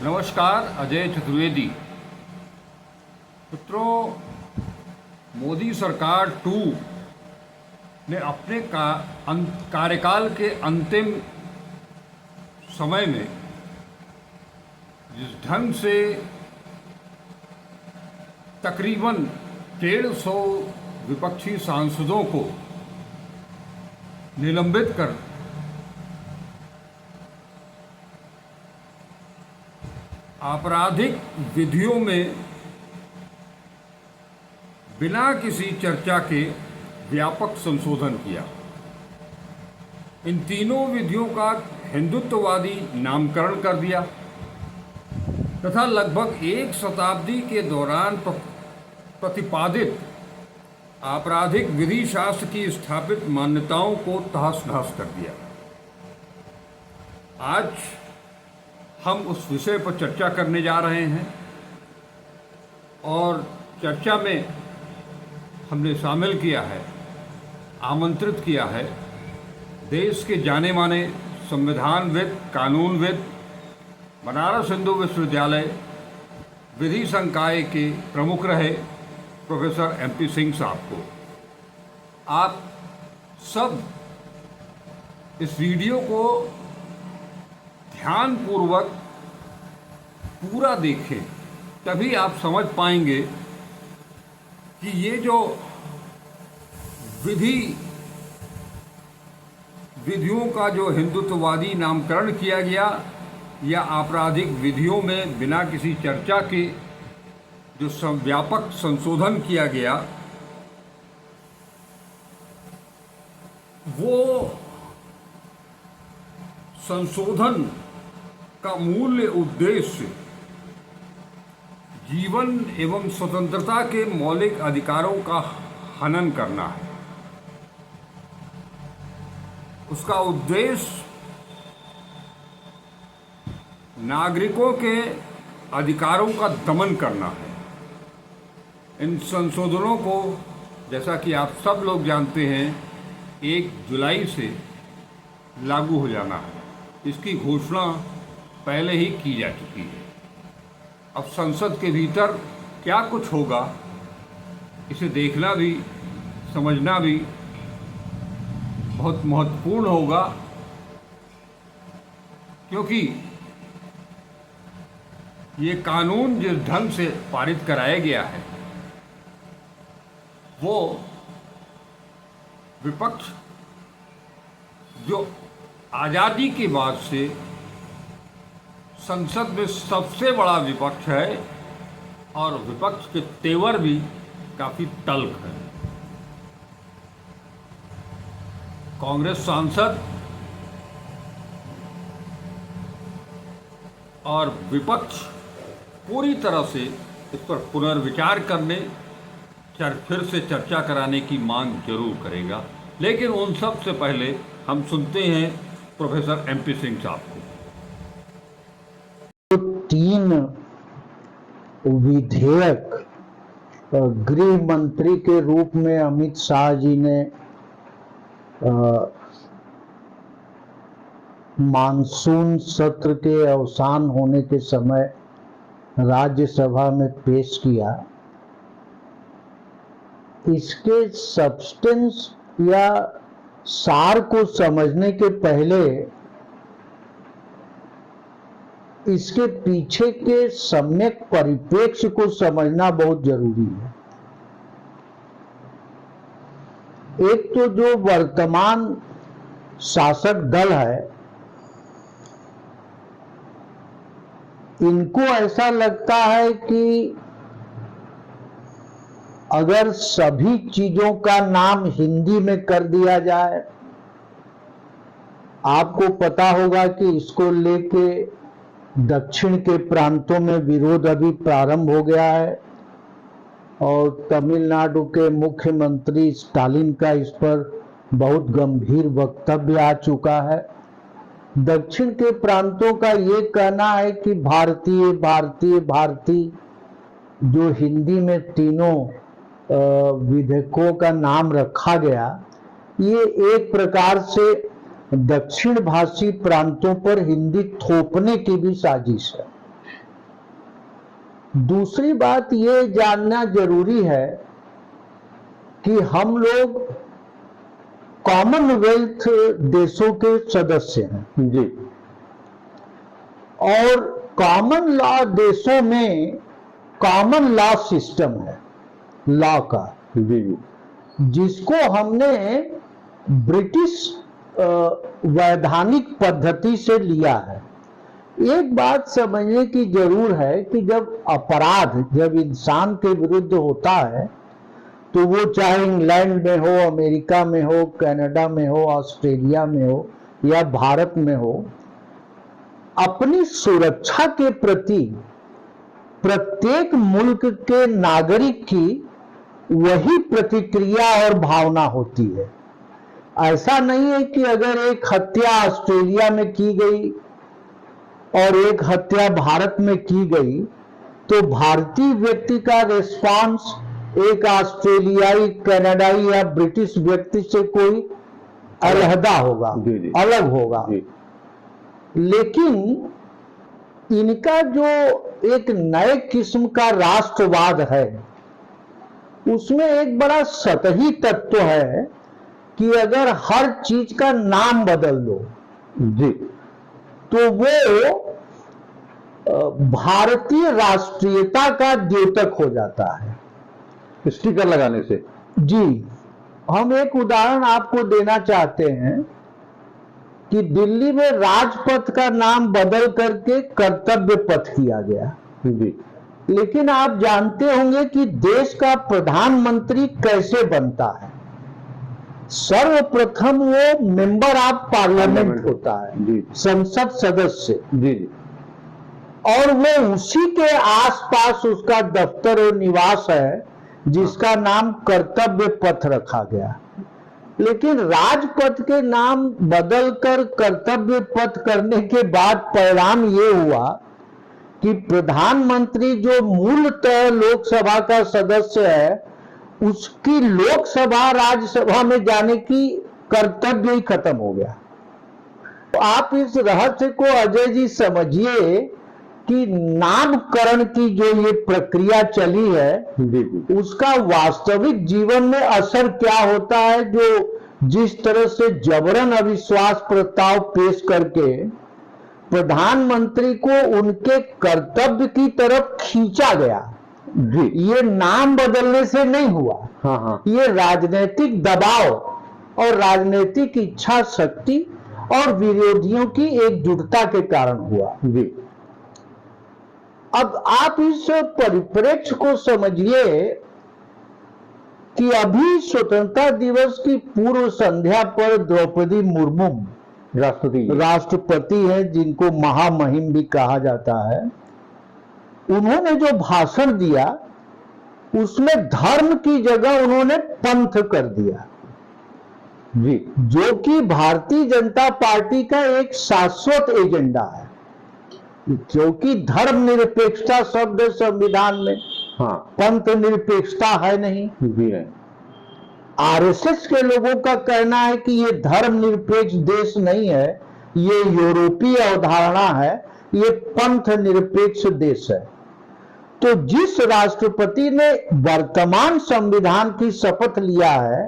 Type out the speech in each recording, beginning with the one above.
नमस्कार, अजय चतुर्वेदी। मित्रों, मोदी सरकार 2 ने अपने कार्यकाल के अंतिम समय में जिस ढंग से तकरीबन 150 विपक्षी सांसदों को निलंबित कर आपराधिक विधियों में बिना किसी चर्चा के व्यापक संशोधन किया, इन तीनों विधियों का हिंदुत्ववादी नामकरण कर दिया तथा लगभग एक शताब्दी के दौरान प्रतिपादित आपराधिक विधि शास्त्र की स्थापित मान्यताओं को तहस नहस कर दिया। आज हम उस विषय पर चर्चा करने जा रहे हैं और चर्चा में हमने शामिल किया है, आमंत्रित किया है देश के जाने माने संविधानविद, कानूनविद, बनारस हिंदू विश्वविद्यालय विधि संकाय के प्रमुख रहे प्रोफेसर MP सिंह साहब को। आप सब इस वीडियो को ध्यानपूर्वक पूरा देखें, तभी आप समझ पाएंगे कि ये जो विधियों का जो हिंदुत्ववादी नामकरण किया गया या आपराधिक विधियों में बिना किसी चर्चा के जो व्यापक संशोधन किया गया, वो संशोधन का मूल उद्देश्य जीवन एवं स्वतंत्रता के मौलिक अधिकारों का हनन करना है। उसका उद्देश्य नागरिकों के अधिकारों का दमन करना है। इन संशोधनों को, जैसा कि आप सब लोग जानते हैं, 1 जुलाई से लागू हो जाना है। इसकी घोषणा पहले ही की जा चुकी है। अब संसद के भीतर क्या कुछ होगा, इसे देखना भी समझना भी बहुत महत्वपूर्ण होगा, क्योंकि ये कानून जिस ढंग से पारित कराया गया है वो विपक्ष जो आज़ादी के बाद से संसद में सबसे बड़ा विपक्ष है और विपक्ष के तेवर भी काफ़ी तल्ख है। कांग्रेस सांसद और विपक्ष पूरी तरह से इस पर पुनर्विचार करने, फिर से चर्चा कराने की मांग जरूर करेगा। लेकिन उन सब से पहले हम सुनते हैं प्रोफेसर MP सिंह साहब को। 3 विधेयक गृह मंत्री के रूप में अमित शाह जी ने मानसून सत्र के अवसान होने के समय राज्यसभा में पेश किया। इसके सब्सटेंस या सार को समझने के पहले इसके पीछे के सम्यक परिप्रेक्ष्य को समझना बहुत जरूरी है। एक तो जो वर्तमान शासक दल है, इनको ऐसा लगता है कि अगर सभी चीजों का नाम हिंदी में कर दिया जाए, आपको पता होगा कि इसको लेके दक्षिण के प्रांतों में विरोध अभी प्रारंभ हो गया है और तमिलनाडु के मुख्यमंत्री स्टालिन का इस पर बहुत गंभीर वक्तव्य आ चुका है। दक्षिण के प्रांतों का ये कहना है कि भारतीय भारतीय भारतीय जो हिंदी में तीनों विधेयकों का नाम रखा गया, ये एक प्रकार से दक्षिण भाषी प्रांतों पर हिंदी थोपने की भी साजिश है। दूसरी बात ये जानना जरूरी है कि हम लोग कॉमनवेल्थ देशों के सदस्य हैं जी और कॉमन लॉ देशों में कॉमन लॉ सिस्टम है लॉ का, जी जी जिसको हमने ब्रिटिश वैधानिक पद्धति से लिया है। एक बात समझने की जरूर है कि जब इंसान के विरुद्ध होता है तो वो चाहे इंग्लैंड में हो, अमेरिका में हो, कनाडा में हो, ऑस्ट्रेलिया में हो या भारत में हो, अपनी सुरक्षा के प्रति प्रत्येक मुल्क के नागरिक की वही प्रतिक्रिया और भावना होती है। ऐसा नहीं है कि अगर एक हत्या ऑस्ट्रेलिया में की गई और एक हत्या भारत में की गई तो भारतीय व्यक्ति का रिस्पांस एक ऑस्ट्रेलियाई, कनाडाई या ब्रिटिश व्यक्ति से कोई अलहदा होगा, अलग होगा। लेकिन इनका जो एक नए किस्म का राष्ट्रवाद है उसमें एक बड़ा सतही तत्व है कि अगर हर चीज का नाम बदल दो जी तो वो भारतीय राष्ट्रीयता का द्योतक हो जाता है। स्टिकर लगाने से जी, हम एक उदाहरण आपको देना चाहते हैं कि दिल्ली में राजपथ का नाम बदल करके कर्तव्य पथ किया गया। जी लेकिन आप जानते होंगे कि देश का प्रधानमंत्री कैसे बनता है। सर्वप्रथम वो मेंबर ऑफ पार्लियामेंट होता है, जी संसद सदस्य, जी जी और वो उसी के आसपास उसका दफ्तर और निवास है जिसका नाम कर्तव्य पथ रखा गया। लेकिन राजपथ के नाम बदलकर कर्तव्य पथ करने के बाद परिणाम ये हुआ कि प्रधानमंत्री जो मूलतः लोकसभा का सदस्य है उसकी लोकसभा राज्यसभा में जाने की कर्तव्य ही खत्म हो गया। तो आप इस रहस्य को अजय जी समझिए कि नामकरण की जो ये प्रक्रिया चली है जी जी उसका वास्तविक जीवन में असर क्या होता है, जो जिस तरह से जबरन अविश्वास प्रस्ताव पेश करके प्रधानमंत्री को उनके कर्तव्य की तरफ खींचा गया। जी ये नाम बदलने से नहीं हुआ, हाँ हाँ ये राजनीतिक दबाव और राजनीतिक इच्छा शक्ति और विरोधियों की एकजुटता के कारण हुआ। जी अब आप इस परिप्रेक्ष्य को समझिए कि अभी स्वतंत्रता दिवस की पूर्व संध्या पर द्रौपदी मुर्मू राष्ट्रपति हैं, जिनको महामहिम भी कहा जाता है, उन्होंने जो भाषण दिया उसमें धर्म की जगह उन्होंने पंथ कर दिया, जी जो कि भारतीय जनता पार्टी का एक शाश्वत एजेंडा है, क्योंकि धर्मनिरपेक्षता शब्द संविधान में, हाँ पंथ निरपेक्षता है नहीं। जी है आरएसएस के लोगों का कहना है कि ये धर्मनिरपेक्ष देश नहीं है, ये यूरोपीय अवधारणा है, ये पंथ निरपेक्ष देश है। तो जिस राष्ट्रपति ने वर्तमान संविधान की शपथ लिया है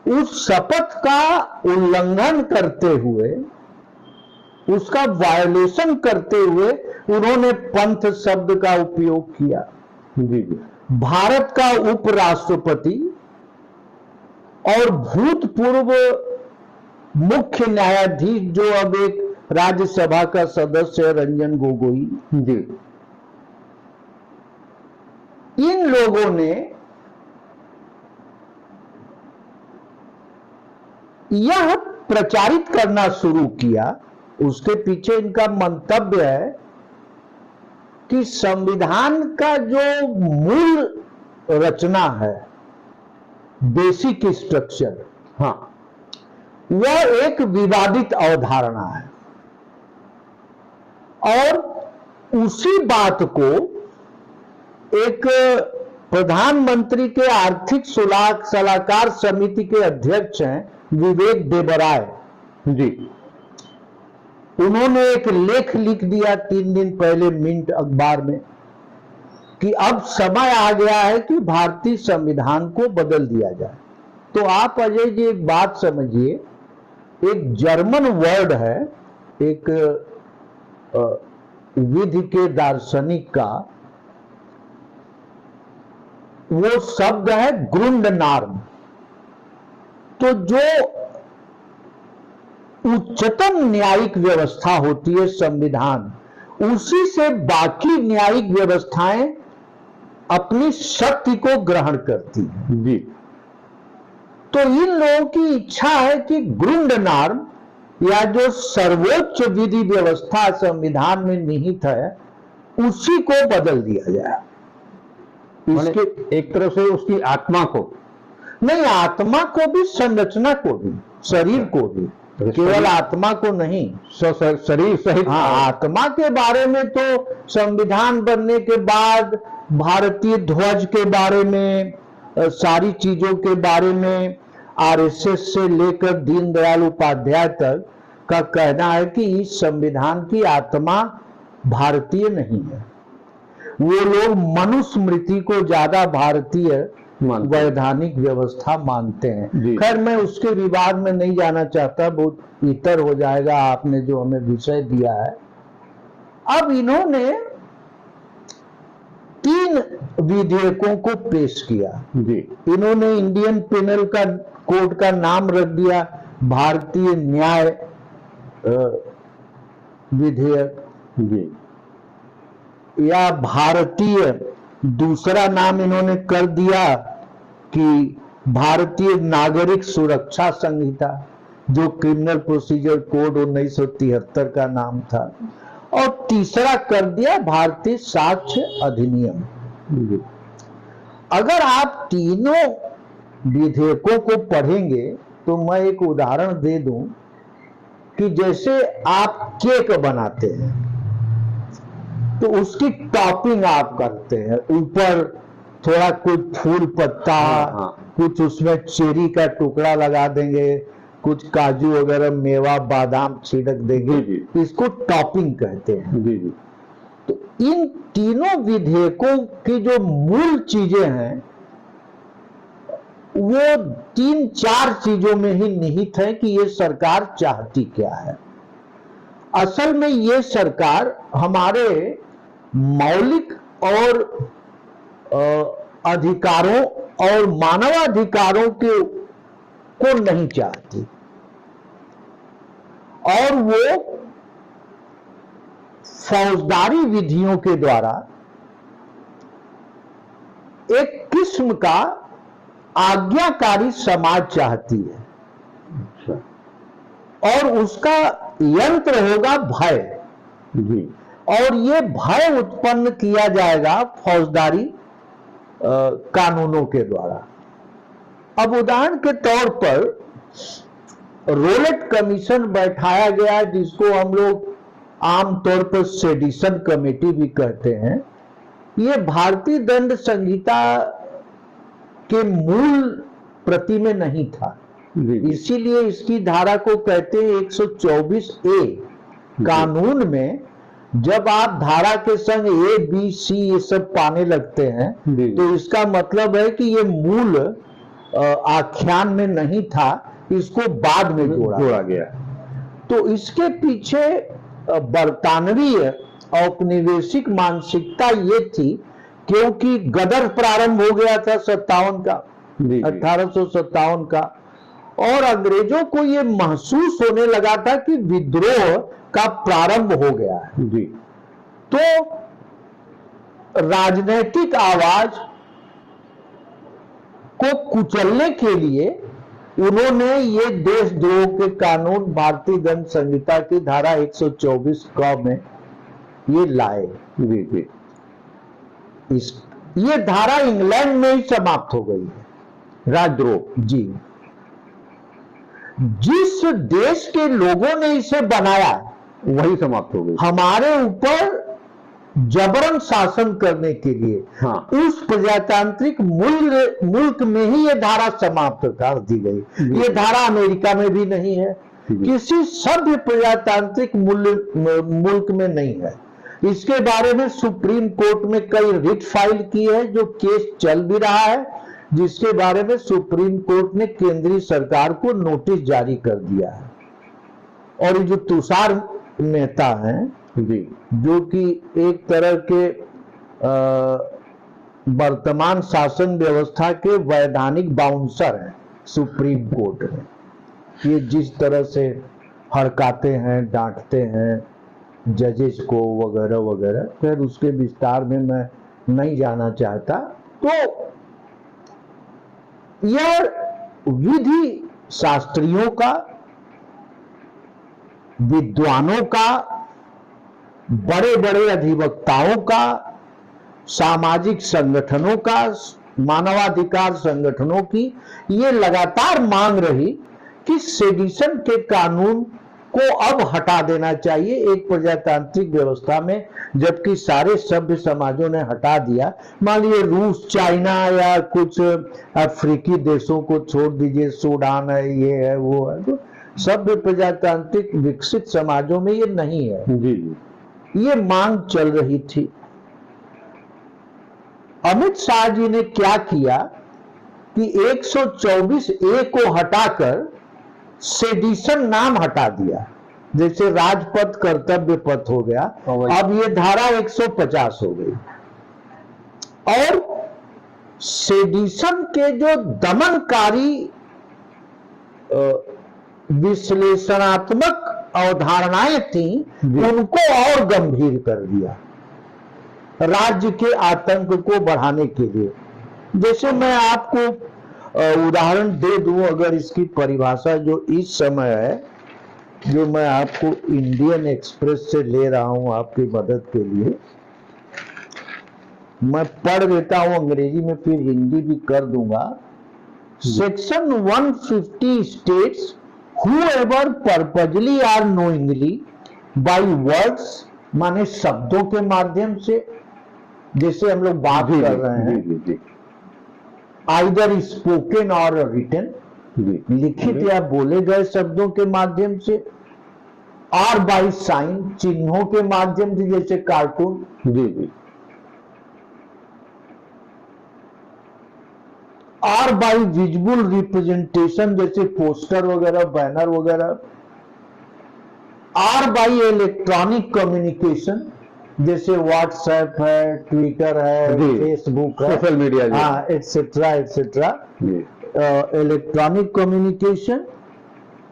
उस शपथ का उल्लंघन करते हुए, उसका वायोलेशन करते हुए उन्होंने पंथ शब्द का उपयोग किया। जी जी भारत का उपराष्ट्रपति और भूतपूर्व मुख्य न्यायाधीश जो अब एक राज्यसभा का सदस्य है, रंजन गोगोई जी इन लोगों ने यह प्रचारित करना शुरू किया, उसके पीछे इनका मंतव्य है कि संविधान का जो मूल रचना है, बेसिक स्ट्रक्चर, हाँ वह एक विवादित अवधारणा है और उसी बात को एक प्रधानमंत्री के आर्थिक सलाहकार समिति के अध्यक्ष हैं विवेक देबराय जी उन्होंने एक लेख लिख दिया 3 दिन पहले मिंट अखबार में कि अब समय आ गया है कि भारतीय संविधान को बदल दिया जाए। तो आप अजय जी एक बात समझिए, एक जर्मन वर्ड है, एक विधि के दार्शनिक का वो शब्द है ग्रुंडनार्म। तो जो उच्चतम न्यायिक व्यवस्था होती है संविधान, उसी से बाकी न्यायिक व्यवस्थाएं अपनी शक्ति को ग्रहण करती हैं। जी। तो इन लोगों की इच्छा है कि ग्रुंडनार्म या जो सर्वोच्च विधि व्यवस्था संविधान में निहित है उसी को बदल दिया जाए। इसके एक तरह से उसकी आत्मा को नहीं, आत्मा को भी, संरचना को भी, शरीर को भी, केवल आत्मा को नहीं, शरीर सहित। हाँ, आत्मा के बारे में तो संविधान बनने के बाद भारतीय ध्वज के बारे में, सारी चीजों के बारे में आरएसएस से लेकर दीनदयाल उपाध्याय तक का कहना है कि इस संविधान की आत्मा भारतीय नहीं है। वो लोग मनुस्मृति को ज्यादा भारतीय वैधानिक व्यवस्था मानते हैं। खैर, मैं उसके विवाद में नहीं जाना चाहता, बहुत इतर हो जाएगा आपने जो हमें विषय दिया है। अब इन्होंने 3 विधेयकों को पेश किया। जी। इन्होंने इंडियन पिनल का कोड का नाम रख दिया भारतीय न्याय विधेयक, जी, या भारतीय, दूसरा नाम इन्होंने कर दिया कि भारतीय नागरिक सुरक्षा संहिता, जो क्रिमिनल प्रोसीजर कोड 1973 का नाम था, और तीसरा कर दिया भारतीय साक्ष्य अधिनियम। जी। अगर आप तीनों विधेयकों को पढ़ेंगे तो मैं एक उदाहरण दे दूं कि जैसे आप केक बनाते हैं तो उसकी टॉपिंग आप करते हैं, ऊपर थोड़ा कुछ फूल पत्ता, कुछ उसमें चेरी का टुकड़ा लगा देंगे, कुछ काजू वगैरह मेवा बादाम छिड़क देंगे, इसको टॉपिंग कहते हैं। जी, जी। तो इन तीनों विधेयकों की जो मूल चीजें हैं वो 3-4 चीजों में ही निहित है कि ये सरकार चाहती क्या है। असल में ये सरकार हमारे मौलिक और अधिकारों और मानवाधिकारों को नहीं चाहती, और वो फौजदारी विधियों के द्वारा एक किस्म का आज्ञाकारी समाज चाहती है। अच्छा। और उसका यंत्र होगा भय। जी। और ये भय उत्पन्न किया जाएगा फौजदारी कानूनों के द्वारा। अब उदाहरण के तौर पर रोलेट कमीशन बैठाया गया, जिसको हम लोग आमतौर पर सेडिशन कमेटी भी कहते हैं। ये भारतीय दंड संहिता के मूल प्रति में नहीं था, इसीलिए इसकी धारा को कहते हैं 124A। कानून में जब आप धारा के संग A, B, C ये सब पाने लगते हैं तो इसका मतलब है कि ये मूल आख्यान में नहीं था, इसको बाद में जोड़ा गया। तो इसके पीछे बरतानवी औपनिवेशिक मानसिकता ये थी, क्योंकि गदर प्रारंभ हो गया था 57 का, 1857 का, और अंग्रेजों को ये महसूस होने लगा था कि विद्रोह का प्रारंभ हो गया है। जी। तो राजनीतिक आवाज को कुचलने के लिए उन्होंने ये देशद्रोह के कानून भारतीय दंड संहिता की धारा 124 क में ये लाए। जी, जी। ये धारा इंग्लैंड में ही समाप्त हो गई है, राजद्रोह। जी। जिस देश के लोगों ने इसे बनाया वही समाप्त हो गई। हमारे ऊपर जबरन शासन करने के लिए, हाँ। उस प्रजातांत्रिक मुल्क में ही ये धारा समाप्त कर दी गई। ये धारा अमेरिका में भी नहीं है, किसी सभ्य प्रजातांत्रिक मुल्क में नहीं है। इसके बारे में सुप्रीम कोर्ट में कई रिट फाइल की है, जो केस चल भी रहा है, जिसके बारे में सुप्रीम कोर्ट ने केंद्रीय सरकार को नोटिस जारी कर दिया है। और ये जो तुषार मेहता हैं, जो कि एक तरह के वर्तमान शासन व्यवस्था के वैधानिक बाउंसर हैं सुप्रीम कोर्ट में, ये जिस तरह से हड़काते हैं, डांटते हैं जजेस को वगैरह वगैरह, फिर उसके विस्तार में मैं नहीं जाना चाहता। तो यह विधि शास्त्रियों का, विद्वानों का, बड़े बड़े अधिवक्ताओं का, सामाजिक संगठनों का, मानवाधिकार संगठनों की ये लगातार मांग रही कि सेडिशन के कानून को अब हटा देना चाहिए एक प्रजातांत्रिक व्यवस्था में, जबकि सारे सभ्य समाजों ने हटा दिया। मान लीजिए रूस, चाइना या कुछ अफ्रीकी देशों को छोड़ दीजिए, सूडान है, ये है, वो है, तो सभ्य प्रजातांत्रिक विकसित समाजों में ये नहीं है। ये मांग चल रही थी। अमित शाह जी ने क्या किया कि 124A को हटाकर सेडिशन नाम हटा दिया, जैसे राजपथ कर्तव्य पथ हो गया, अब ये धारा 150 हो गई। और सेडिशन के जो दमनकारी विश्लेषणात्मक अवधारणाएं थी, उनको और गंभीर कर दिया राज्य के आतंक को बढ़ाने के लिए। जैसे मैं आपको उदाहरण दे दूं, अगर इसकी परिभाषा जो इस समय है, जो मैं आपको इंडियन एक्सप्रेस से ले रहा हूं आपकी मदद के लिए, मैं पढ़ देता हूं अंग्रेजी में, फिर हिंदी भी कर दूंगा। Section 150 states whoever purposely or knowingly by words, माने शब्दों के माध्यम से, जैसे हम लोग बात कर रहे हैं, आइदर स्पोकन और रिटन, लिखित या बोले गए शब्दों के माध्यम से, और बाई साइन, चिन्हों के माध्यम से, जैसे कार्टून, और बाई विजुअल रिप्रेजेंटेशन, जैसे पोस्टर वगैरह, बैनर वगैरह, और बाई इलेक्ट्रॉनिक कम्युनिकेशन, जैसे व्हाट्सएप है, ट्विटर है, फेसबुक है, सोशल मीडिया, हाँ, एटसेट्रा एटसेट्रा, इलेक्ट्रॉनिक कम्युनिकेशन,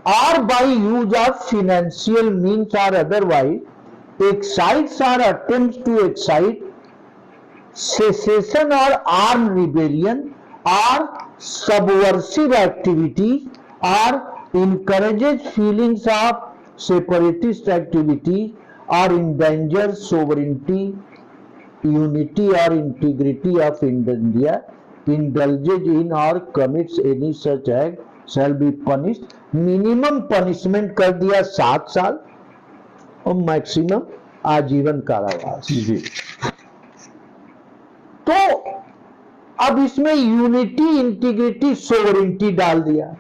और by use of financial means और अदरवाइज एक्साइट्स और अटेम्प्ट्स टू एक्साइट सेसेशन और आर्म रिबेलियन और सबवर्सिव एक्टिविटीज और encourages feelings of separatist activity or endangers sovereignty, unity or integrity of India, indulges in or commits any such act shall be punished। Minimum punishment कर दिया 7 साल और maximum आजीवन कारावास। तो अब इसमें यूनिटी, इंटीग्रिटी, सोवरेंटी डाल दिया,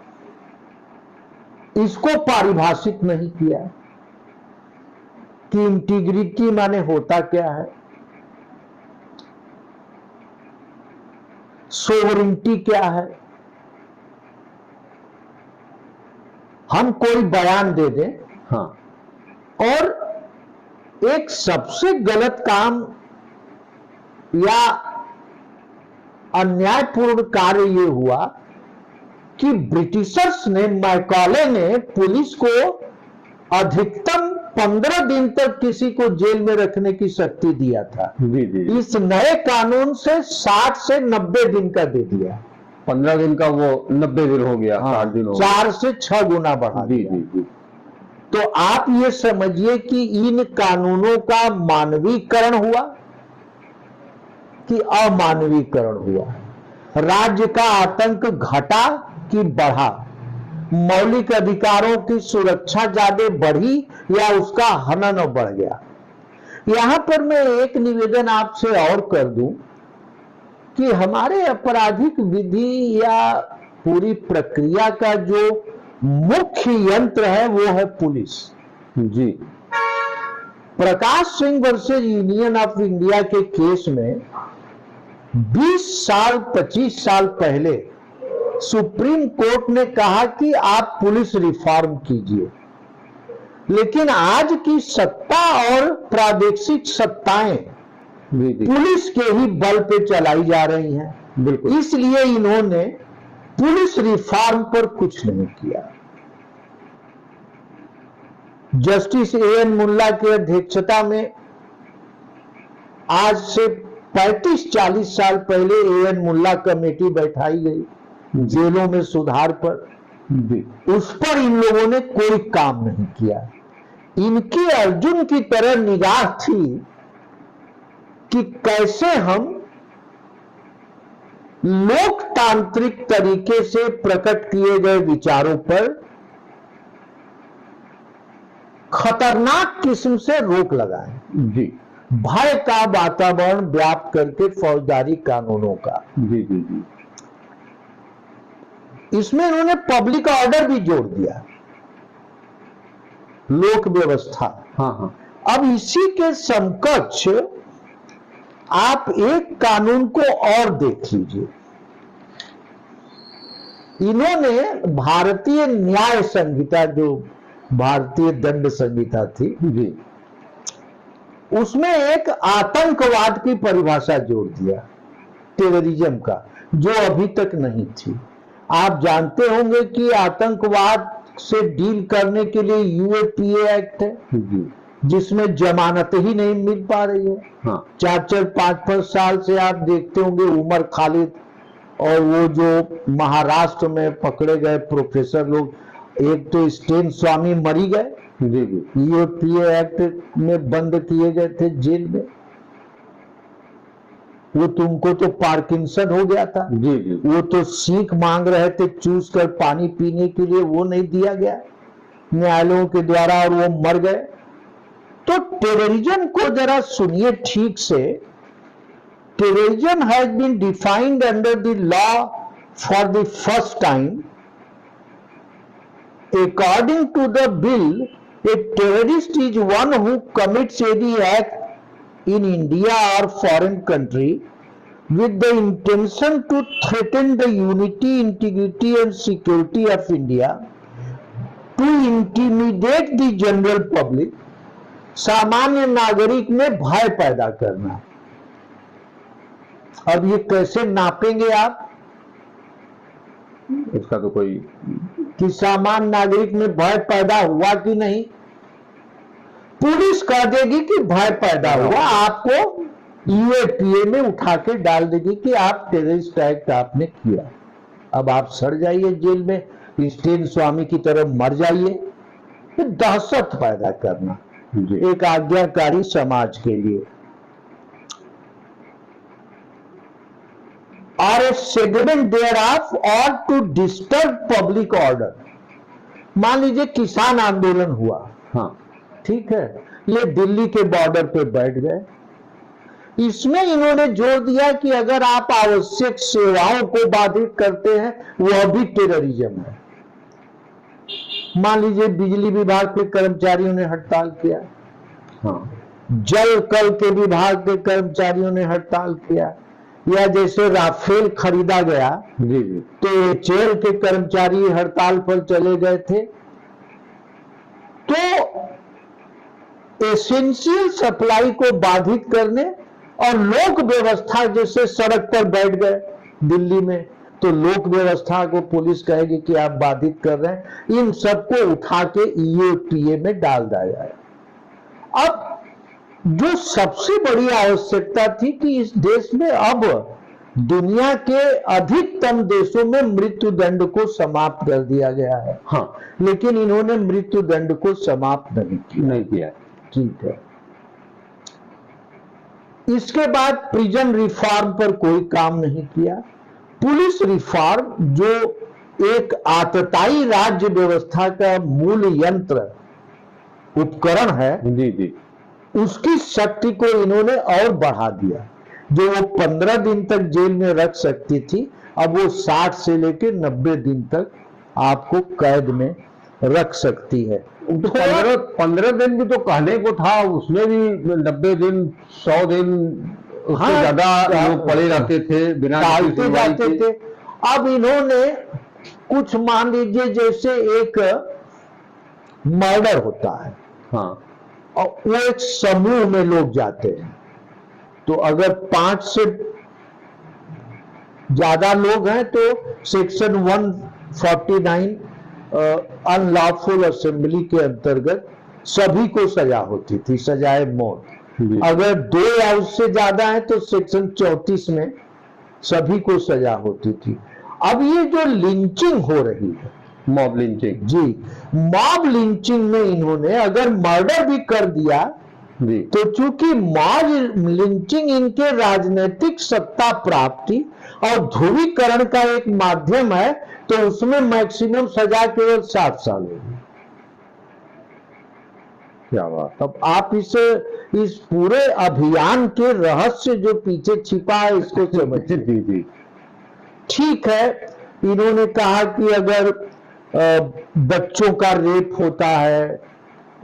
इसको पारिभाषित नहीं किया कि इंटीग्रिटी माने होता क्या है, सोवरेंटी क्या है। हम कोई बयान दे दें, हाँ, और एक सबसे गलत काम या अन्यायपूर्ण कार्य ये हुआ कि ब्रिटिशर्स ने, मैकॉले ने पुलिस को अधिकतम 15 दिन तक किसी को जेल में रखने की शक्ति दिया था। इस नए कानून से 60 से 90 दिन का दे दिया। 15 दिन का वो 90 दिन हो गया, हाँ, 60 दिन हो 4 से 6 गुना बढ़ा दिया। तो आप ये समझिए कि इन कानूनों का मानवीकरण हुआ कि अमानवीकरण हुआ, राज्य का आतंक घटा कि बढ़ा, मौलिक अधिकारों की सुरक्षा ज्यादा बढ़ी या उसका हनन बढ़ गया। यहां पर मैं एक निवेदन आपसे और कर दूं कि हमारे आपराधिक विधि या पूरी प्रक्रिया का जो मुख्य यंत्र है वो है पुलिस। जी, Prakash Singh versus union of India के केस में 20 साल 25 साल पहले सुप्रीम कोर्ट ने कहा कि आप पुलिस रिफॉर्म कीजिए, लेकिन आज की सत्ता और प्रादेशिक सत्ताएं पुलिस के ही बल पे चलाई जा रही हैं। बिल्कुल। इसलिए इन्होंने पुलिस रिफॉर्म पर कुछ नहीं किया। जस्टिस एएन मुल्ला की अध्यक्षता में आज से 35-40 साल पहले एएन मुल्ला कमेटी बैठाई गई जेलों में सुधार पर। उस पर इन लोगों ने कोई काम नहीं किया। इनकी अर्जुन की तरह निगाह थी कि कैसे हम लोकतांत्रिक तरीके से प्रकट किए गए विचारों पर खतरनाक किस्म से रोक लगाएं। जी भय का वातावरण व्याप्त करके फौजदारी कानूनों का। जी जी जी। इसमें इन्होंने पब्लिक ऑर्डर भी जोड़ दिया, लोक व्यवस्था। हाँ हाँ। अब इसी के समकक्ष आप एक कानून को और देख लीजिए। इन्होंने भारतीय न्याय संहिता, जो भारतीय दंड संहिता थी, जी, उसमें एक आतंकवाद की परिभाषा जोड़ दिया, टेररिज्म का, जो अभी तक नहीं थी। आप जानते होंगे कि आतंकवाद से डील करने के लिए यूएपीए एक्ट है, जी, जिसमें जमानत ही नहीं मिल पा रही है। हाँ 4-4 5-5 साल से आप देखते होंगे उमर खालिद और वो जो महाराष्ट्र में पकड़े गए प्रोफेसर लोग, एक तो स्टेन स्वामी मरी गए, जी जी, यूएपीए एक्ट में बंद किए गए थे जेल में। वो तुमको तो पार्किंसन हो गया था, जी जी, वो तो सीख मांग रहे थे चूस कर पानी पीने के लिए, वो नहीं दिया गया न्यायालयों के द्वारा और वो मर गए। तो टेररिज्म को जरा सुनिए ठीक से। Terrorism has been defined under the law for the first time. According to the bill, a terrorist is one who commits any act in India or foreign country with the intention to threaten the unity, integrity and security of India, to intimidate the general public, सामान्य नागरिक में भय पैदा करना। अब ये कैसे नापेंगे आप इसका तो कोई, कि सामान्य नागरिक में भय पैदा हुआ कि नहीं? पुलिस कह देगी कि भय पैदा हुआ, आपको यूएपीए में उठा के डाल देगी कि आप टेररिस्ट एक्ट आपने किया। अब आप सड़ जाइए जेल में, स्टेन स्वामी की तरह मर जाइए। दहशत पैदा करना एक आज्ञाकारी समाज के लिए। और ए सेगमेंट देयरऑफ और टू डिस्टर्ब पब्लिक ऑर्डर। मान लीजिए किसान आंदोलन हुआ, हाँ ठीक है, ये दिल्ली के बॉर्डर पे बैठ गए। इसमें इन्होंने जोर दिया कि अगर आप आवश्यक सेवाओं को बाधित करते हैं वह भी टेररिज्म है। मान लीजिए बिजली विभाग के कर्मचारियों ने हड़ताल किया, हाँ, जल कल के विभाग के कर्मचारियों ने हड़ताल किया, या जैसे राफेल खरीदा गया जी जी, तो एचएएल के कर्मचारी हड़ताल पर चले गए थे। तो एसेंशियल सप्लाई को बाधित करने और लोक व्यवस्था, जैसे सड़क पर बैठ गए दिल्ली में तो लोक व्यवस्था को पुलिस कहेगी कि आप बाधित कर रहे हैं, इन सबको उठा के यूएपीए में डाल दिया जाए। अब जो सबसे बड़ी आवश्यकता थी कि इस देश में अब दुनिया के अधिकतम देशों में मृत्यु दंड को समाप्त कर दिया गया है, हाँ, लेकिन इन्होंने मृत्यु दंड को समाप्त नहीं किया। ठीक है। इसके बाद प्रिजन रिफॉर्म पर कोई काम नहीं किया। पुलिस रिफॉर्म जो एक आतताई राज्य व्यवस्था का मूल यंत्र उपकरण है, जी जी, उसकी शक्ति को इन्होंने और बढ़ा दिया। जो वो 15 दिन तक जेल में रख सकती थी, अब वो 60 से लेकर 90 दिन तक आपको कैद में रख सकती है। तो 15 दिन भी तो कहने को था, उसमें भी 90 दिन 100 दिन उससे हाँ, ज्यादा लोग पड़े रहते थे बिना किसी टालते सुनवाई जाते के। थे। अब इन्होंने कुछ, मान लीजिए जैसे एक मर्डर होता है हाँ और वो एक समूह में लोग जाते हैं, तो अगर 5 से ज्यादा लोग हैं तो सेक्शन 149 अनलॉफुल असेंबली के अंतर्गत सभी को सजा होती थी, सजाए मौत। जी। अगर 2 या उससे ज्यादा है तो सेक्शन 34 में सभी को सजा होती थी। अब ये जो लिंचिंग हो रही है, मॉब लिंचिंग। जी, मॉब लिंचिंग में इन्होंने अगर मर्डर भी कर दिया जी तो चूंकि मॉब लिंचिंग इनके राजनीतिक सत्ता प्राप्ति और ध्रुवीकरण का एक माध्यम है, तो उसमें मैक्सिमम सजा केवल 7 साल होगी। क्या बात। अब आप इस पूरे अभियान के रहस्य जो पीछे छिपा है इसको समझिए। जी जी। ठीक है, इन्होंने कहा कि अगर बच्चों का रेप होता है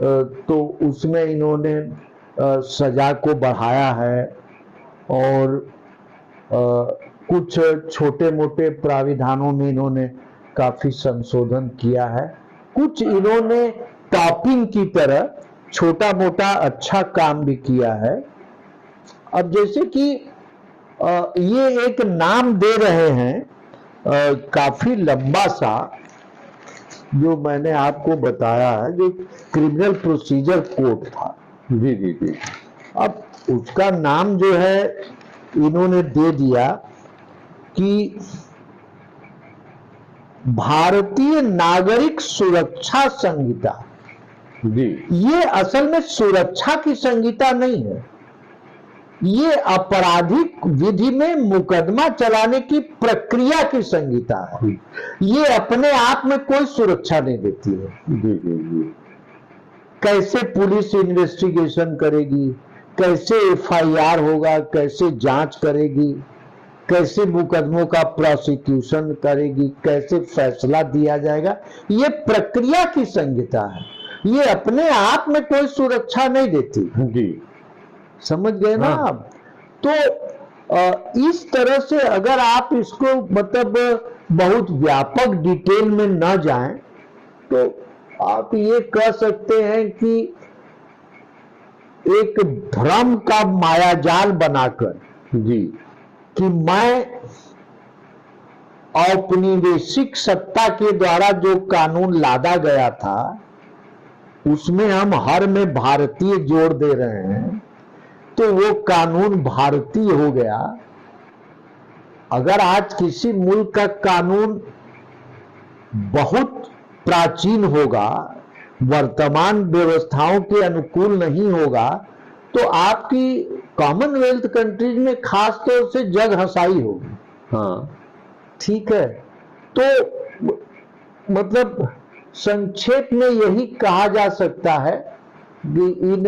तो उसमें इन्होंने सजा को बढ़ाया है, और कुछ छोटे मोटे प्राविधानों में इन्होंने काफी संशोधन किया है। कुछ इन्होंने टॉपिंग की तरह छोटा मोटा अच्छा काम भी किया है। अब जैसे कि ये एक नाम दे रहे हैं काफी लंबा सा, जो मैंने आपको बताया है, जो क्रिमिनल प्रोसीजर कोड था। जी जी जी। अब उसका नाम जो है इन्होंने दे दिया कि भारतीय नागरिक सुरक्षा संहिता। जी ये असल में सुरक्षा की संहिता नहीं है, ये आपराधिक विधि में मुकदमा चलाने की प्रक्रिया की संहिता है। ये अपने आप में कोई सुरक्षा नहीं देती है। जी जी जी। कैसे पुलिस इन्वेस्टिगेशन करेगी, कैसे एफआईआर होगा, कैसे जांच करेगी, कैसे मुकदमों का प्रोसिक्यूशन करेगी, कैसे फैसला दिया जाएगा, ये प्रक्रिया की संहिता है। ये अपने आप में कोई सुरक्षा नहीं देती। जी समझ गए ना हाँ। आप? तो इस तरह से अगर आप इसको मतलब बहुत व्यापक डिटेल में न जाएं तो आप ये कह सकते हैं कि एक भ्रम का मायाजाल बनाकर जी कि मैं औपनिवेशिक सत्ता के द्वारा जो कानून लादा गया था उसमें हम हर में भारतीय जोड़ दे रहे हैं, तो वो कानून भारतीय हो गया। अगर आज किसी मुल्क का कानून बहुत प्राचीन होगा, वर्तमान व्यवस्थाओं के अनुकूल नहीं होगा, तो आपकी कॉमनवेल्थ कंट्रीज में खास तौर से जग हंसाई होगी। हाँ। ठीक है, तो मतलब संक्षेप में यही कहा जा सकता है कि इन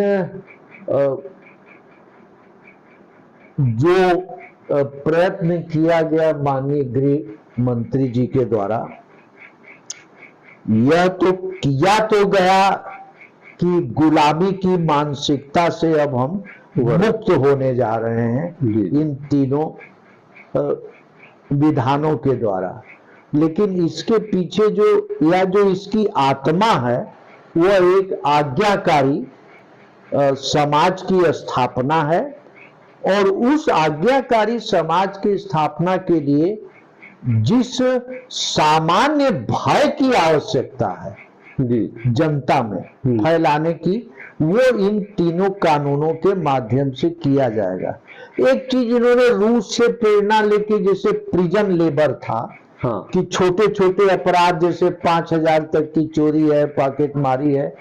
जो प्रयत्न किया गया माननीय गृह मंत्री जी के द्वारा, यह तो किया तो गया कि गुलामी की मानसिकता से अब हम मुक्त होने जा रहे हैं इन तीनों विधानों के द्वारा। लेकिन इसके पीछे जो इसकी आत्मा है वह एक आज्ञाकारी समाज की स्थापना है, और उस आज्ञाकारी समाज की स्थापना के लिए जिस सामान्य भय की आवश्यकता है जनता में फैलाने की, वो इन तीनों कानूनों के माध्यम से किया जाएगा। एक चीज इन्होंने रूस से प्रेरणा लेके, जैसे प्रिजन लेबर था, हाँ। कि छोटे छोटे अपराध जैसे 5,000 तक की चोरी है, पॉकेटमारी है,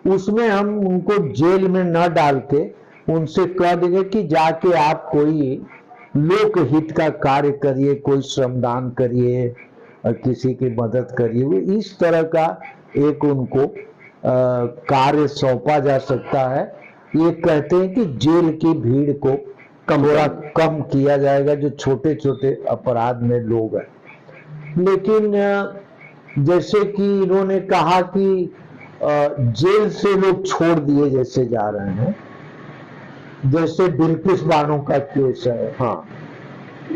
उसमें हम उनको जेल में न डाल के उनसे कह देंगे कि जाके आप कोई लोकहित का कार्य करिए, कोई श्रमदान करिए, किसी की मदद करिए। इस तरह का एक उनको कार्य सौंपा जा सकता है। ये कहते हैं कि जेल की भीड़ को थोड़ा कम किया जाएगा जो छोटे छोटे अपराध में लोग हैं। लेकिन जैसे कि इन्होंने कहा कि जेल से लोग छोड़ दिए जैसे जा रहे हैं, जैसे बिल्किस बानो का केस है, हाँ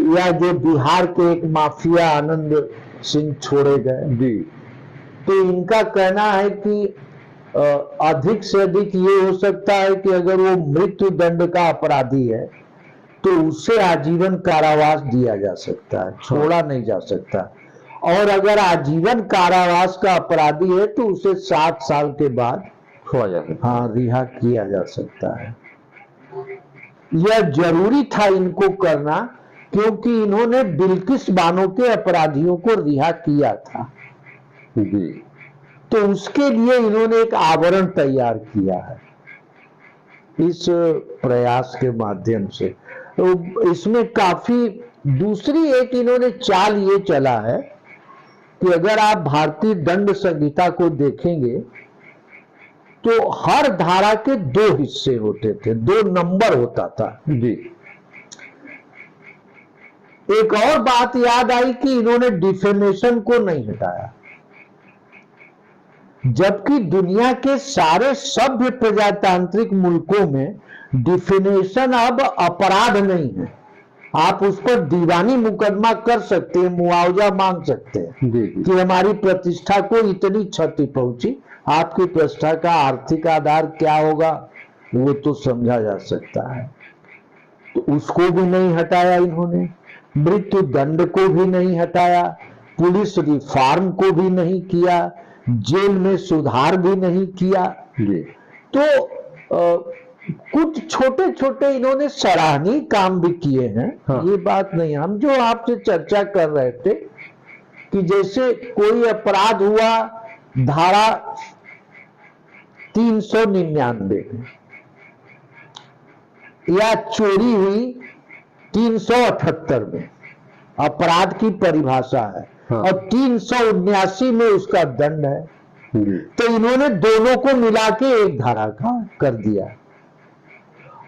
या जो बिहार के एक माफिया आनंद सिंह छोड़े गए, जी तो इनका कहना है कि अधिक से अधिक ये हो सकता है कि अगर वो मृत्यु दंड का अपराधी है तो उसे आजीवन कारावास दिया जा सकता है, छोड़ा नहीं जा सकता। और अगर आजीवन कारावास का अपराधी है तो उसे 7 साल के बाद छोड़ा जा सकता है। हाँ रिहा किया जा सकता है। यह जरूरी था इनको करना, क्योंकि इन्होंने बिल्किस बानो के अपराधियों को रिहा किया था, जी तो उसके लिए इन्होंने एक आवरण तैयार किया है इस प्रयास के माध्यम से। तो इसमें काफी दूसरी एक इन्होंने चाल ये चला है कि अगर आप भारतीय दंड संहिता को देखेंगे तो हर धारा के 2 हिस्से होते थे, 2 नंबर होता था जी एक और बात याद आई कि इन्होंने डिफेमेशन को नहीं हटाया, जबकि दुनिया के सारे सभ्य प्रजातांत्रिक मुल्कों में डिफेमेशन अब अपराध नहीं है। आप उस पर दीवानी मुकदमा कर सकते हैं, मुआवजा मांग सकते हैं जी कि हमारी प्रतिष्ठा को इतनी क्षति पहुंची, आपकी प्रतिष्ठा का आर्थिक आधार क्या होगा वो तो समझा जा सकता है। तो उसको भी नहीं हटाया इन्होंने, मृत्यु दंड को भी नहीं हटाया, पुलिस रिफॉर्म को भी नहीं किया, जेल में सुधार भी नहीं किया। जी तो कुछ छोटे छोटे इन्होंने सराहनीय काम भी किए हैं। हाँ। ये बात नहीं, हम जो आपसे चर्चा कर रहे थे कि जैसे कोई अपराध हुआ धारा 399 में, या चोरी हुई 378 में, अपराध की परिभाषा है। हाँ। और 379 में उसका दंड है। जी तो इन्होंने दोनों को मिला के एक धारा का कर दिया,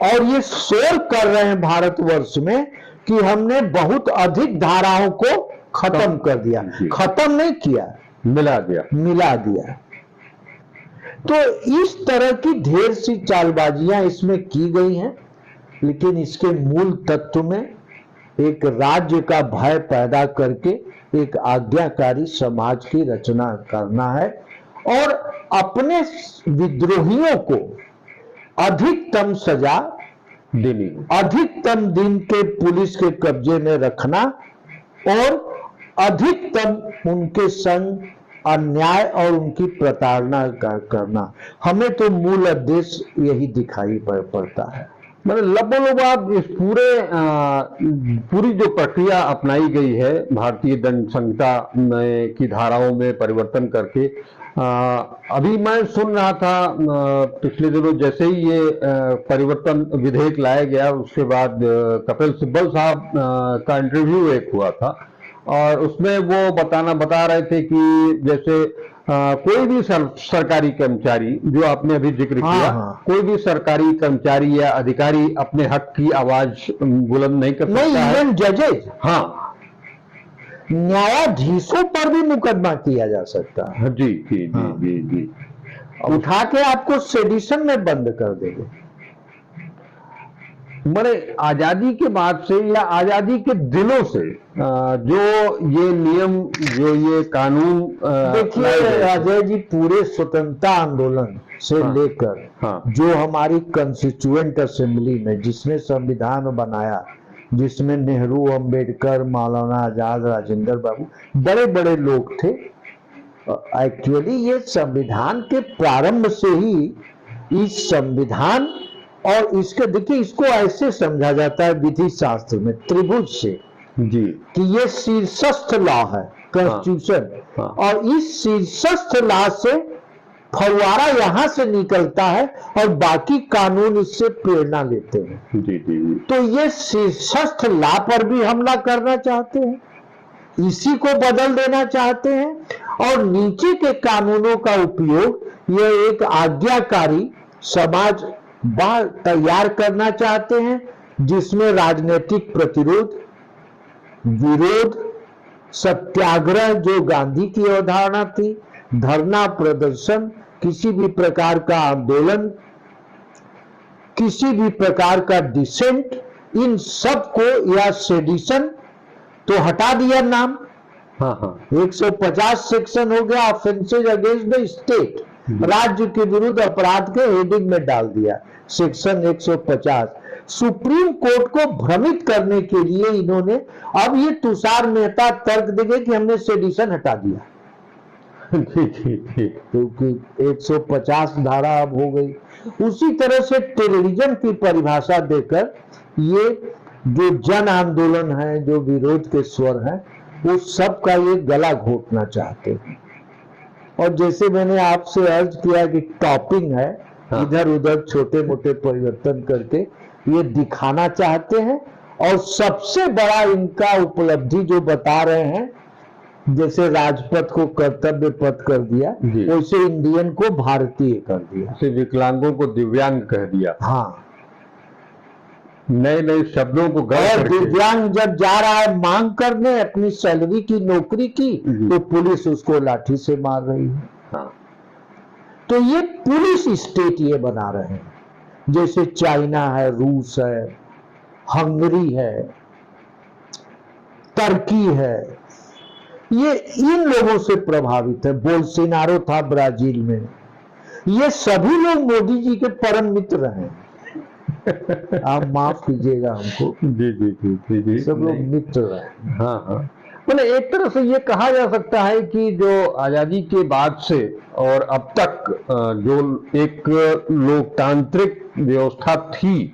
और ये शोर कर रहे हैं भारतवर्ष में कि हमने बहुत अधिक धाराओं को खत्म कर दिया। जी। खत्म नहीं किया, मिला दिया। मिला दिया। तो इस तरह की ढेर सी चालबाजियां इसमें की गई हैं, लेकिन इसके मूल तत्व में एक राज्य का भय पैदा करके एक आज्ञाकारी समाज की रचना करना है, और अपने विद्रोहियों को अधिकतम सजा देनी अधिकतम दिन के पुलिस के कब्जे में रखना, और अधिकतम उनके संग अन्याय और उनकी प्रताड़ना करना। हमें तो मूल उद्देश्य यही दिखाई पड़ता है। मतलब लबोलब आप इस पूरी जो प्रक्रिया अपनाई गई है भारतीय दंड संहिता में की धाराओं में परिवर्तन करके, अभी मैं सुन रहा था पिछले दिनों जैसे ही ये परिवर्तन विधेयक लाया गया उसके बाद कपिल सिब्बल साहब का इंटरव्यू एक हुआ था, और उसमें वो बता रहे थे कि जैसे कोई भी सरकारी कर्मचारी, जो आपने अभी जिक्र किया, हाँ। कोई भी सरकारी कर्मचारी या अधिकारी अपने हक की आवाज बुलंद नहीं कर नहीं, सकता है। इवन जजेज, हाँ न्यायाधीशों पर भी मुकदमा किया जा सकता है। जी जी जी हाँ। जी जी उठा के आपको सेडिशन में बंद कर देंगे। मैंने आजादी के बाद से या आजादी के दिनों से जो ये नियम, जो ये कानून देखिए लाए गए थे। अजय जी, पूरे स्वतंत्रता आंदोलन से हाँ। लेकर हाँ। जो हमारी कंस्टिट्यूएंट असेंबली में जिसने संविधान बनाया, जिसमें नेहरू, अंबेडकर, मौलाना आजाद, राजेंद्र बाबू, बड़े बड़े लोग थे। एक्चुअली ये संविधान के प्रारंभ से ही इस संविधान और इसके, देखिए इसको ऐसे समझा जाता है विधि शास्त्र में त्रिभुज से जी कि ये शीर्षस्थ लॉ है कॉन्स्टिट्यूशन। हाँ। और इस शीर्षस्थ लॉ से फव्वारा यहां से निकलता है और बाकी कानून इससे प्रेरणा लेते हैं। जी जी जी तो ये शीर्षस्थ लॉ पर भी हमला करना चाहते हैं, इसी को बदल देना चाहते हैं, और नीचे के कानूनों का उपयोग ये एक आज्ञाकारी समाज तैयार करना चाहते हैं, जिसमें राजनीतिक प्रतिरोध, विरोध, सत्याग्रह जो गांधी की अवधारणा थी, धरना प्रदर्शन, किसी भी प्रकार का आंदोलन, किसी भी प्रकार का डिसेंट, इन सब को, या सेडिशन, तो हटा दिया नाम। हाँ हाँ 150 सेक्शन हो गया ऑफेंसेज अगेंस्ट द स्टेट, राज्य के विरुद्ध अपराध के हेडिंग में डाल दिया सेक्शन 150। सुप्रीम कोर्ट को भ्रमित करने के लिए इन्होंने, अब ये तुषार मेहता तर्क देंगे कि हमने सेडिशन हटा दिया क्योंकि 150 धारा अब हो गई। उसी तरह से टेररिज्म की परिभाषा देकर ये जो जन आंदोलन है, जो विरोध के स्वर हैं, वो सब का ये गला घोटना चाहते हैं। और जैसे मैंने आपसे अर्ज किया कि टॉपिंग है, हाँ। इधर उधर छोटे मोटे परिवर्तन करके ये दिखाना चाहते हैं। और सबसे बड़ा इनका उपलब्धि जो बता रहे हैं, जैसे राजपथ को कर्तव्य पथ कर दिया, जी। वैसे इंडियन को भारतीय कर दिया। से विकलांगों को दिव्यांग कह दिया, हाँ, नए नए शब्दों को गढ़ और करके। दिव्यांग जब जा रहा है मांग करने अपनी सैलरी की, नौकरी की, जी। तो पुलिस उसको लाठी से मार रही है। हाँ तो ये पुलिस स्टेट ये बना रहे हैं, जैसे चाइना है, रूस है, हंगरी है, तुर्की है, ये इन लोगों से प्रभावित है। बोल्सोनारो था ब्राजील में। ये सभी लोग मोदी जी के परम मित्र हैं। आप माफ कीजिएगा हमको, जी जी जी जी जी सब लोग नहीं। मित्र हैं। हाँ हाँ मतलब एक तरह से ये कहा जा सकता है कि जो आजादी के बाद से और अब तक जो एक लोकतांत्रिक व्यवस्था थी,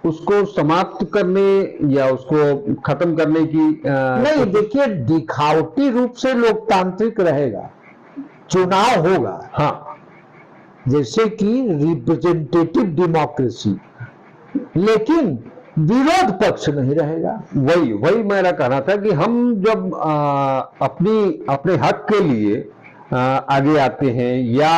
उसको समाप्त करने या उसको खत्म करने की नहीं, देखिए, दिखावटी रूप से लोकतांत्रिक रहेगा, चुनाव होगा, हाँ जैसे कि रिप्रेजेंटेटिव डेमोक्रेसी, लेकिन विरोध पक्ष नहीं रहेगा। वही वही मेरा कहना था कि हम जब अपने हक के लिए आगे आते हैं या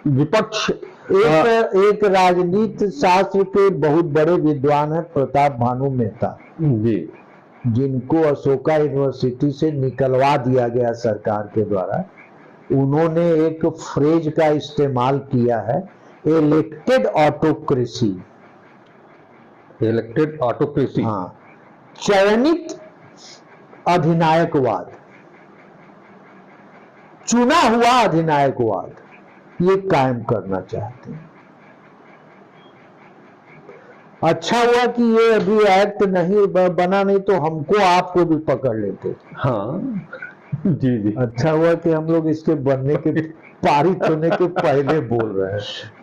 विपक्ष एक राजनीति शास्त्र के बहुत बड़े विद्वान है प्रताप भानु मेहता, जी जिनको अशोका यूनिवर्सिटी से निकलवा दिया गया सरकार के द्वारा। उन्होंने एक फ्रेज का इस्तेमाल किया है, इलेक्टेड ऑटोक्रेसी। इलेक्टेड ऑटोक्रेसी, हाँ, चयनित अधिनायकवाद, चुना हुआ अधिनायकवाद, ये कायम करना चाहते हैं। अच्छा हुआ कि ये अभी एक्ट नहीं बना, नहीं तो हमको आपको भी पकड़ लेते। हाँ जी जी अच्छा हुआ कि हम लोग इसके बनने के, पारित होने के पहले बोल रहे हैं।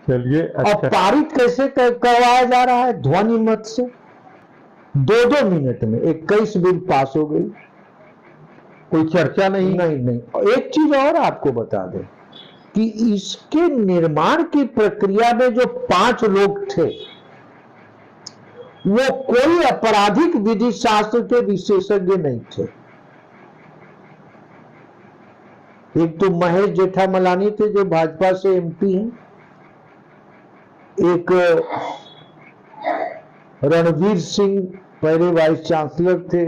चलिए अब अच्छा। पारित कैसे करवाया जा रहा है? ध्वनि मत से 2-2 मिनट में 21 बिल पास हो गई। कोई चर्चा नहीं, नहीं नहीं, और एक चीज और आपको बता दें कि इसके निर्माण की प्रक्रिया में जो 5 लोग थे, वो कोई आपराधिक विधि शास्त्र के विशेषज्ञ नहीं थे। एक तो महेश जेठामलानी थे जो भाजपा से एमपी हैं, एक रणवीर सिंह पहले वाइस चांसलर थे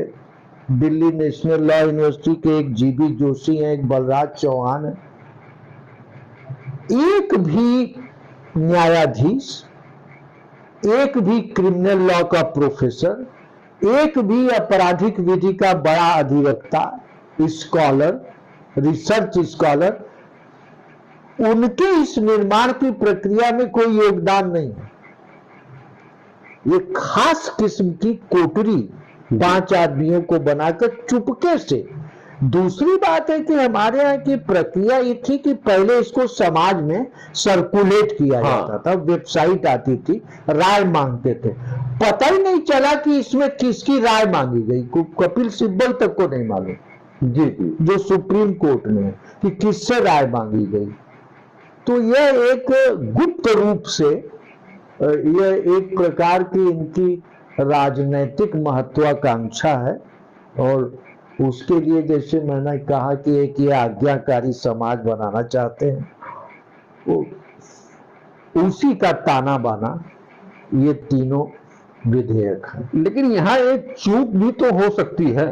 दिल्ली नेशनल लॉ यूनिवर्सिटी के, एक जीबी जोशी हैं, एक बलराज चौहान है। एक भी न्यायाधीश, एक भी क्रिमिनल लॉ का प्रोफेसर, एक भी आपराधिक विधि का बड़ा अधिवक्ता, स्कॉलर, रिसर्च स्कॉलर, उनके इस निर्माण की प्रक्रिया में कोई योगदान नहीं है। ये खास किस्म की कोटरी 5 आदमियों को बनाकर चुपके से। दूसरी बात है कि हमारे यहाँ की प्रक्रिया ये थी कि पहले इसको समाज में सर्कुलेट किया हाँ। जाता था, वेबसाइट आती थी, राय मांगते थे। पता ही नहीं चला कि इसमें किसकी राय मांगी गई, कपिल सिब्बल तक को नहीं मालूम, जी जी जो सुप्रीम कोर्ट में, कि किससे राय मांगी गई। तो यह एक गुप्त रूप से, यह एक प्रकार की इनकी राजनैतिक महत्वाकांक्षा है। और उसके लिए, जैसे मैंने कहा कि एक ये आज्ञाकारी समाज बनाना चाहते हैं, वो उसी का ताना बाना ये तीनों विधेयक है। लेकिन यहाँ एक चूक भी तो हो सकती है।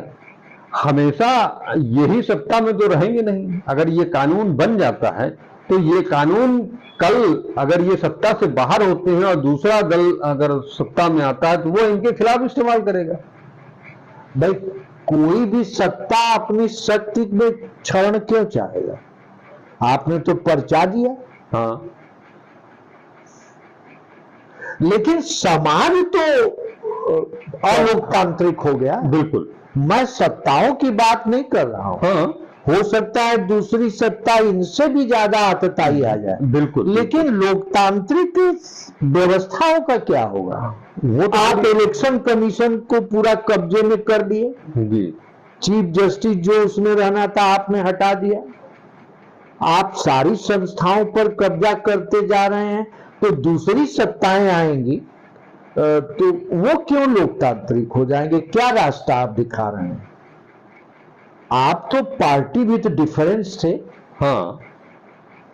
हमेशा यही सत्ता में तो रहेंगे नहीं। अगर ये कानून बन जाता है तो ये कानून कल अगर ये सत्ता से बाहर होते हैं और दूसरा दल अगर सत्ता में आता है तो वो इनके खिलाफ इस्तेमाल करेगा। भाई कोई भी सत्ता अपनी शक्ति में क्षरण क्यों चाहेगा? आपने तो पर्चा दिया, हाँ, लेकिन समाज तो अलोकतांत्रिक हो गया। बिल्कुल। मैं सत्ताओं की बात नहीं कर रहा हूं। हाँ, हो सकता है दूसरी सत्ता इनसे भी ज्यादा आतताई आ जाए, बिल्कुल। लेकिन लोकतांत्रिक व्यवस्थाओं का क्या होगा? वो तो आप इलेक्शन कमीशन को पूरा कब्जे में कर दिए, जी, चीफ जस्टिस जो उसमें रहना था आपने हटा दिया, आप सारी संस्थाओं पर कब्जा करते जा रहे हैं, तो दूसरी सत्ताएं आएंगी तो वो क्यों लोकतांत्रिक हो जाएंगे? क्या रास्ता आप दिखा रहे हैं? आप तो पार्टी विद डिफरेंस थे। हाँ,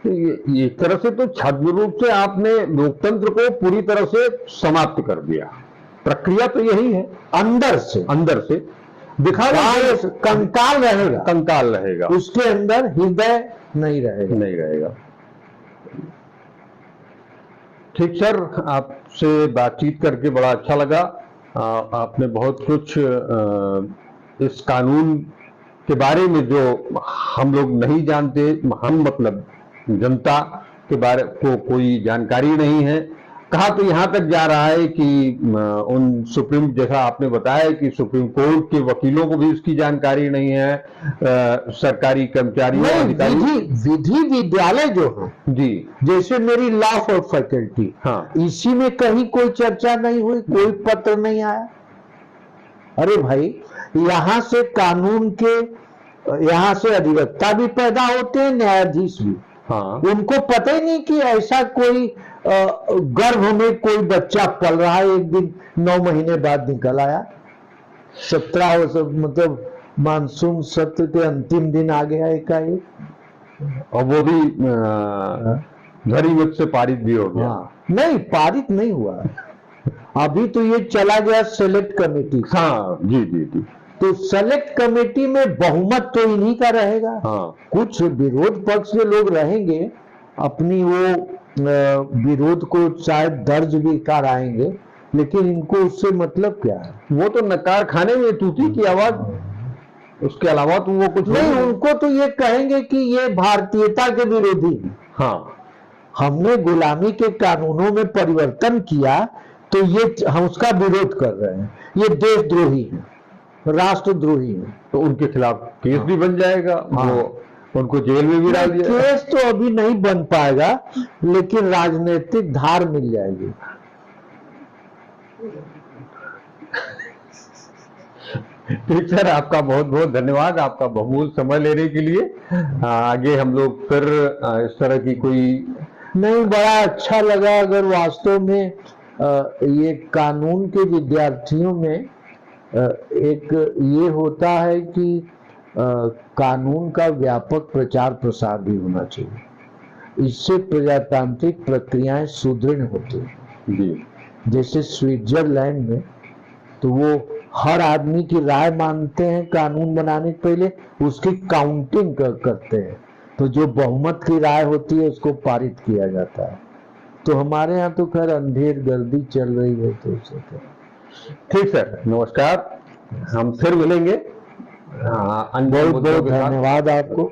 तो ये एक तरह से तो छद्म रूप से आपने लोकतंत्र को पूरी तरह से समाप्त कर दिया। प्रक्रिया तो यही है, अंदर से दिखावा कंकाल रहेगा, कंकाल रहेगा, उसके अंदर हृदय नहीं रहेगा। ठीक सर, आपसे बातचीत करके बड़ा अच्छा लगा। आपने बहुत कुछ इस कानून के बारे में जो हम लोग नहीं जानते, हम मतलब जनता के बारे को कोई जानकारी नहीं है। कहा तो यहाँ तक जा रहा है कि उन सुप्रीम, जैसा आपने बताया कि सुप्रीम कोर्ट के वकीलों को भी इसकी जानकारी नहीं है, सरकारी कर्मचारियों, अधिकारियों। विधि विद्यालय जो है जी, जैसे मेरी लॉ फॉर फैकल्टी, हाँ, इसी में कहीं कोई चर्चा नहीं हुई, कोई पत्र नहीं आया। अरे भाई, यहां से कानून के, यहां से अधिवक्ता भी पैदा होते हैं, न्यायाधीश भी। हाँ, उनको पता ही नहीं कि ऐसा कोई गर्भ में कोई बच्चा पल रहा है, एक दिन 9 महीने बाद निकल आया, 17 मतलब मानसून सत्र के अंतिम दिन आ गया एकाएक, और वो भी ध्वनिमत से पारित भी हो गया। हाँ, नहीं पारित नहीं हुआ, अभी तो ये चला गया सेलेक्ट कमेटी। हाँ, जी जी जी, तो सेलेक्ट कमेटी में बहुमत तो इन्हीं का रहेगा। हाँ, कुछ विरोध पक्ष के लोग रहेंगे, अपनी वो विरोध को शायद दर्ज भी कराएंगे, लेकिन इनको उससे मतलब क्या है? वो तो नकार खाने में तूती की आवाज, उसके अलावा तो वो कुछ नहीं, उनको तो ये कहेंगे कि ये भारतीयता के विरोधी हैं। हाँ, हमने गुलामी के कानूनों में परिवर्तन किया तो ये हम उसका विरोध कर रहे हैं, ये देशद्रोही है, राष्ट्रद्रोही है। तो उनके खिलाफ केस भी बन जाएगा। हाँ। वो उनको जेल में भी डाल दिया। केस तो अभी नहीं बन पाएगा, लेकिन राजनीतिक धार मिल जाएगी। ठीक सर, आपका बहुत बहुत धन्यवाद, आपका बहुमूल्य समय लेने के लिए। आगे हम लोग फिर इस तरह की कोई नहीं, बड़ा अच्छा लगा। अगर वास्तव में ये कानून के विद्यार्थियों में एक ये होता है कि कानून का व्यापक प्रचार प्रसार भी होना चाहिए, इससे प्रजातांत्रिक प्रक्रियाएं सुदृढ़ होती हैं। जी, जैसे स्विट्जरलैंड में तो वो हर आदमी की राय मानते हैं कानून बनाने के पहले, उसकी काउंटिंग करते हैं, तो जो बहुमत की राय होती है उसको पारित किया जाता है। तो हमारे यहाँ तो खैर अंधेर गर्दी चल रही है, तो उससे ठीक सर, नमस्कार, हम फिर मिलेंगे। बहुत बहुत धन्यवाद आपको।